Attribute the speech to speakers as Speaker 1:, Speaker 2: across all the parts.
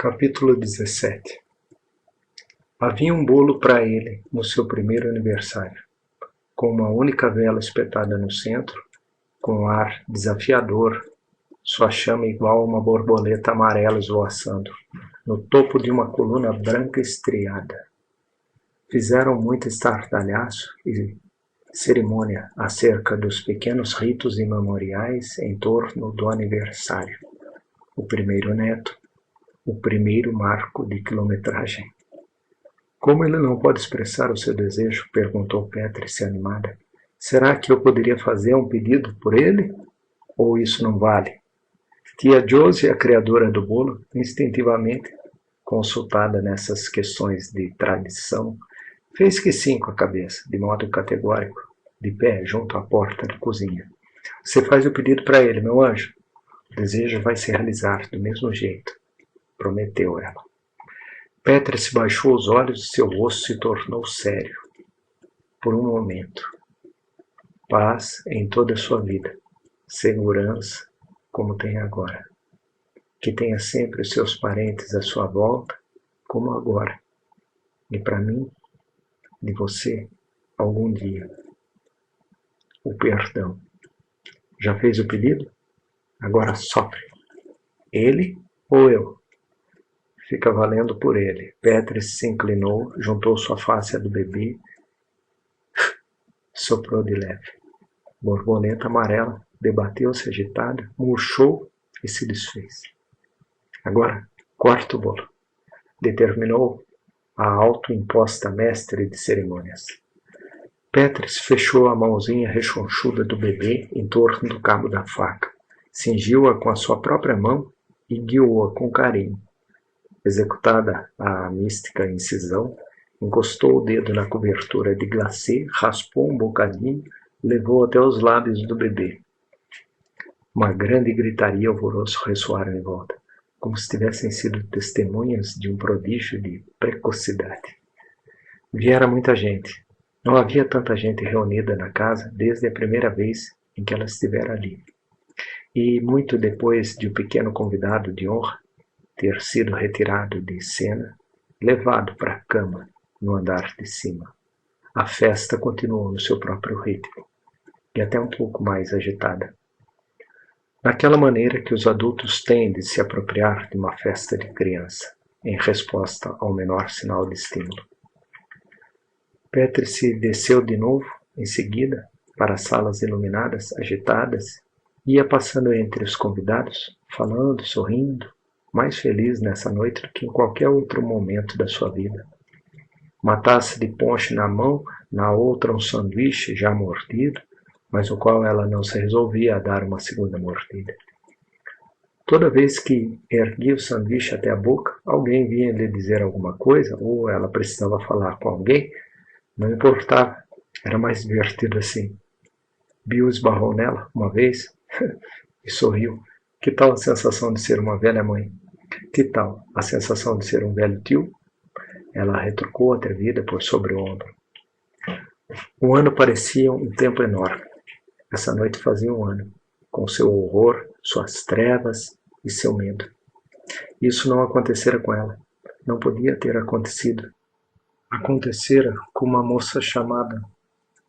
Speaker 1: Capítulo 17. Havia um bolo para ele no seu primeiro aniversário, com uma única vela espetada no centro, com um ar desafiador, sua chama igual a uma borboleta amarela esvoaçando, no topo de uma coluna branca estriada. Fizeram muito estardalhaço e cerimônia acerca dos pequenos ritos imemoriais em torno do aniversário. O primeiro neto, o primeiro marco de quilometragem. Como ele não pode expressar o seu desejo? Perguntou Patrice animada. Será que eu poderia fazer um pedido por ele? Ou isso não vale? Tia Josie, a criadora do bolo, instintivamente consultada nessas questões de tradição, fez que sim com a cabeça, de modo categórico, de pé junto à porta da cozinha. Você faz o pedido para ele, meu anjo. O desejo vai se realizar do mesmo jeito, prometeu ela. Patrice baixou os olhos e seu rosto se tornou sério. Por um momento. Paz em toda a sua vida. Segurança, como tem agora. Que tenha sempre os seus parentes à sua volta, como agora. E para mim, de você, algum dia. O perdão. Já fez o pedido? Agora sopre. Ele ou eu? Fica valendo por ele. Patrice se inclinou, juntou sua face à do bebê, soprou de leve. Borboleta amarela debateu-se agitada, murchou e se desfez. Agora, corta o bolo, determinou a autoimposta mestre de cerimônias. Patrice fechou a mãozinha rechonchuda do bebê em torno do cabo da faca, cingiu-a com a sua própria mão e guiou-a com carinho. Executada a mística incisão, encostou o dedo na cobertura de glacê, raspou um bocadinho, levou até os lábios do bebê. Uma grande gritaria e alvoroço ressoaram em volta, como se tivessem sido testemunhas de um prodígio de precocidade. Viera muita gente. Não havia tanta gente reunida na casa desde a primeira vez em que ela estivera ali. E muito depois de um pequeno convidado de honra ter sido retirado de cena, levado para a cama no andar de cima. A festa continuou no seu próprio ritmo, e até um pouco mais agitada. Daquela maneira que os adultos têm de se apropriar de uma festa de criança, em resposta ao menor sinal de estímulo. Patrice desceu de novo, em seguida, para as salas iluminadas, agitadas, ia passando entre os convidados, falando, sorrindo, mais feliz nessa noite do que em qualquer outro momento da sua vida. Uma taça de ponche na mão, na outra um sanduíche já mordido, mas o qual ela não se resolvia a dar uma segunda mordida. Toda vez que erguia o sanduíche até a boca, alguém vinha lhe dizer alguma coisa, ou ela precisava falar com alguém, não importava, era mais divertido assim. Bill esbarrou nela uma vez e sorriu. Que tal a sensação de ser uma velha mãe? Que tal a sensação de ser um velho tio? Ela retrucou atrevida por sobre o ombro. O ano parecia um tempo enorme. Essa noite fazia um ano, com seu horror, suas trevas e seu medo. Isso não acontecera com ela. Não podia ter acontecido. Acontecera com uma moça chamada...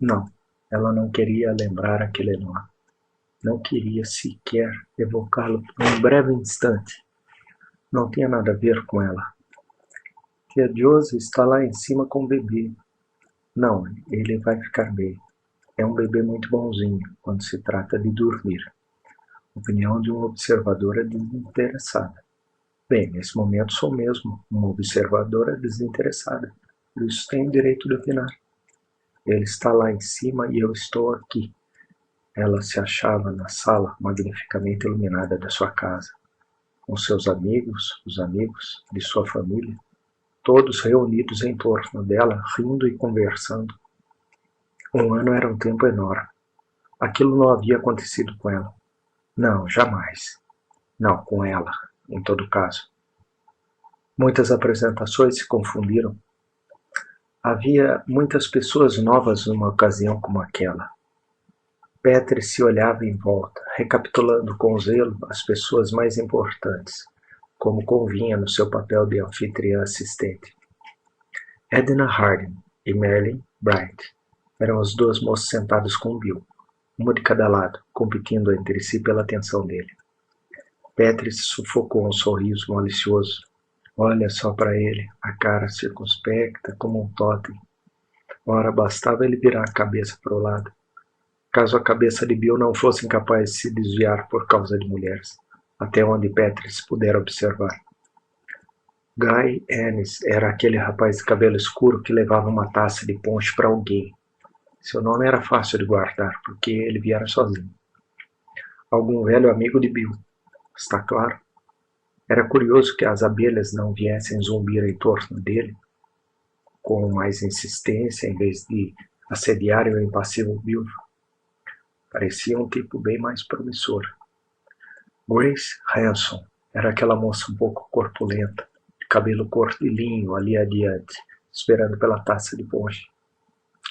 Speaker 1: Não, ela não queria lembrar aquele nome. Não queria sequer evocá-lo por um breve instante. Não tinha nada a ver com ela. Tia Josie está lá em cima com o bebê. Não, ele vai ficar bem. É um bebê muito bonzinho quando se trata de dormir. Opinião de uma observadora desinteressada. Bem, nesse momento sou mesmo uma observadora desinteressada. Por isso tenho direito de opinar. Ele está lá em cima e eu estou aqui. Ela se achava na sala magnificamente iluminada da sua casa, com seus amigos, os amigos de sua família, todos reunidos em torno dela, rindo e conversando. Um ano era um tempo enorme. Aquilo não havia acontecido com ela. Não, jamais. Não, com ela, em todo caso. Muitas apresentações se confundiram. Havia muitas pessoas novas numa ocasião como aquela. Patrice olhava em volta, recapitulando com zelo as pessoas mais importantes. como convinha no seu papel de anfitriã assistente. Edna Harding e Marilyn Bright eram as duas moças sentadas com Bill, uma de cada lado, competindo entre si pela atenção dele. Petri sufocou um sorriso malicioso. Olha só para ele, a cara circunspecta como um totem. Ora, bastava ele virar a cabeça para o lado. Caso a cabeça de Bill não fosse incapaz de se desviar por causa de mulheres, até onde Petri pudera observar. Guy Ennis era aquele rapaz de cabelo escuro que levava uma taça de ponche para alguém. Seu nome era fácil de guardar, porque ele viera sozinho. Algum velho amigo de Bill, está claro. Era curioso que as abelhas não viessem zumbir em torno dele, com mais insistência, em vez de assediarem o impassível Bill. Parecia um tipo bem mais promissor. Grace Hanson era aquela moça um pouco corpulenta, de cabelo cor de linho ali adiante, esperando pela taça de ponche.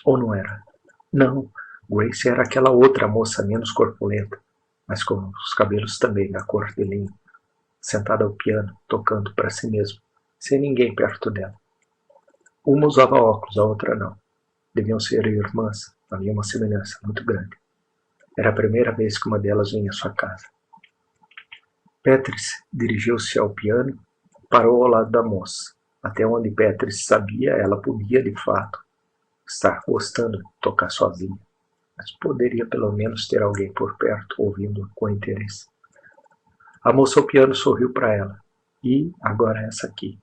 Speaker 1: Ou não era? Não, Grace era aquela outra moça menos corpulenta, mas com os cabelos também da cor de linho, sentada ao piano, tocando para si mesma, sem ninguém perto dela. Uma usava óculos, a outra não. Deviam ser irmãs, havia uma semelhança muito grande. Era a primeira vez que uma delas vinha à sua casa. Petris dirigiu-se ao piano e parou ao lado da moça. Até onde Petris sabia, ela podia, de fato, estar gostando de tocar sozinha, mas poderia pelo menos ter alguém por perto ouvindo com interesse. A moça ao piano sorriu para ela. E agora essa aqui.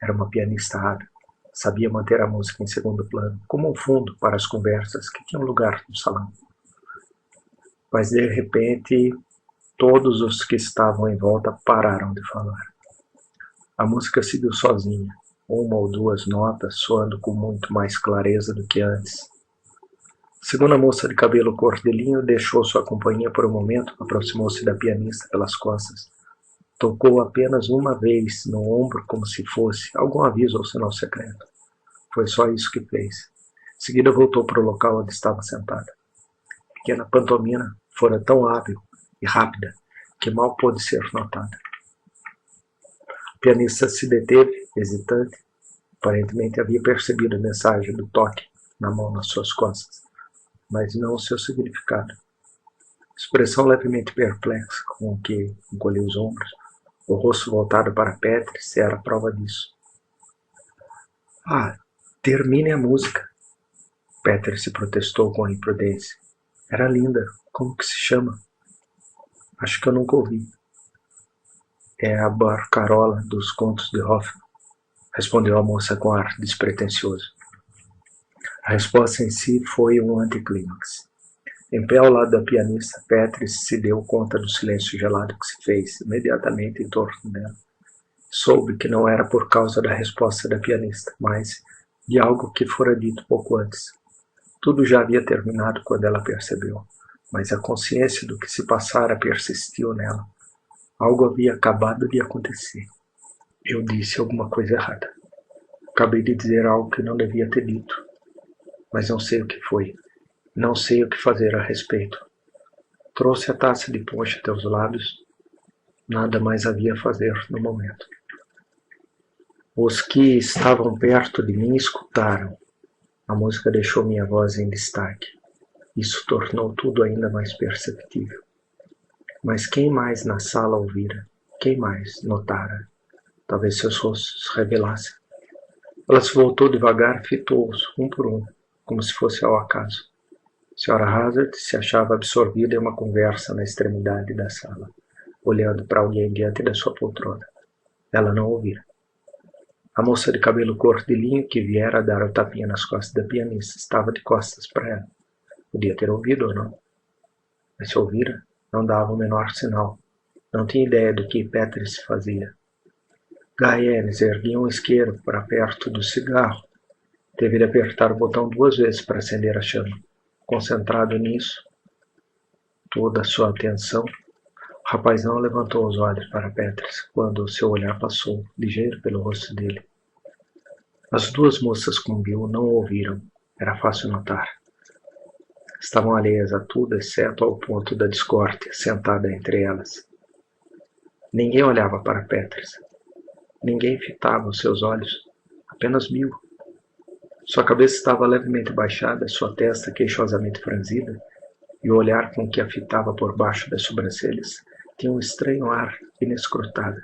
Speaker 1: Era uma pianista hábil. Sabia manter a música em segundo plano, como um fundo para as conversas que tinham lugar no salão. Mas de repente, todos os que estavam em volta pararam de falar. A música seguiu sozinha, uma ou duas notas soando com muito mais clareza do que antes. A segunda moça de cabelo cor de linho deixou sua companhia por um momento, aproximou-se da pianista pelas costas. Tocou apenas uma vez no ombro como se fosse algum aviso ou sinal secreto. Foi só isso que fez. Em seguida voltou para o local onde estava sentada. A pequena pantomima fora tão hábil e rápida que mal pôde ser notada. A pianista se deteve, hesitante. Aparentemente havia percebido a mensagem do toque na mão nas suas costas, mas não o seu significado. Expressão levemente perplexa, com que encolheu os ombros, o rosto voltado para Petris era a prova disso. Termine a música. Petris se protestou com imprudência. Era linda. Como que se chama? Acho que eu nunca ouvi. É a Barcarola dos Contos de Hoffmann, respondeu a moça com ar despretensioso. A resposta em si foi um anticlímax. Em pé ao lado da pianista, Petris se deu conta do silêncio gelado que se fez imediatamente em torno dela. Soube que não era por causa da resposta da pianista, mas de algo que fora dito pouco antes. Tudo já havia terminado quando ela percebeu, mas a consciência do que se passara persistiu nela. Algo havia acabado de acontecer. Eu disse alguma coisa errada. Acabei de dizer algo que não devia ter dito, mas não sei o que foi. Não sei o que fazer a respeito. Trouxe a taça de ponche até os lábios. Nada mais havia a fazer no momento. Os que estavam perto de mim escutaram. A música deixou minha voz em destaque. Isso tornou tudo ainda mais perceptível. Mas quem mais na sala ouvira? Quem mais notara? Talvez seus rostos revelassem. Ela se voltou devagar e fitou-os, um por um, como se fosse ao acaso. Sra. Hazard se achava absorvida em uma conversa na extremidade da sala, olhando para alguém diante da sua poltrona. Ela não ouvira. A moça de cabelo cor de linho que viera dar o tapinha nas costas da pianista estava de costas para ela. Podia ter ouvido ou não. Mas se ouvira, não dava o menor sinal. Não tinha ideia do que Petris fazia. Guy Ennis erguia um isqueiro para perto do cigarro. Teve de apertar o botão 2 vezes para acender a chama. Concentrado nisso, toda a sua atenção, o rapaz não levantou os olhos para Petris quando o seu olhar passou, ligeiro pelo rosto dele. As duas moças com Bill não o ouviram, era fácil notar. Estavam alheias a tudo exceto ao ponto da discórdia sentada entre elas. Ninguém olhava para Peters. Ninguém fitava os seus olhos. Apenas Bill. Sua cabeça estava levemente baixada, sua testa queixosamente franzida, e o olhar com que a fitava por baixo das sobrancelhas tinha um estranho ar inescrutável.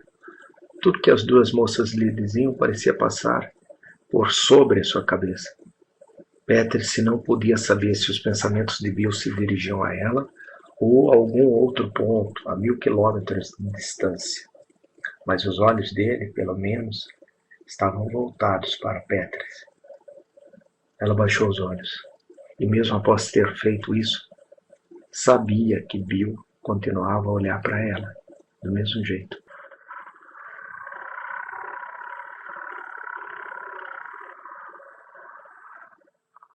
Speaker 1: Tudo que as duas moças lhe diziam parecia passar por sobre a sua cabeça. Peters não podia saber se os pensamentos de Bill se dirigiam a ela ou a algum outro ponto, a 1000 quilômetros de distância. Mas os olhos dele, pelo menos, estavam voltados para Peters. Ela baixou os olhos, e mesmo após ter feito isso, sabia que Bill continuava a olhar para ela, do mesmo jeito.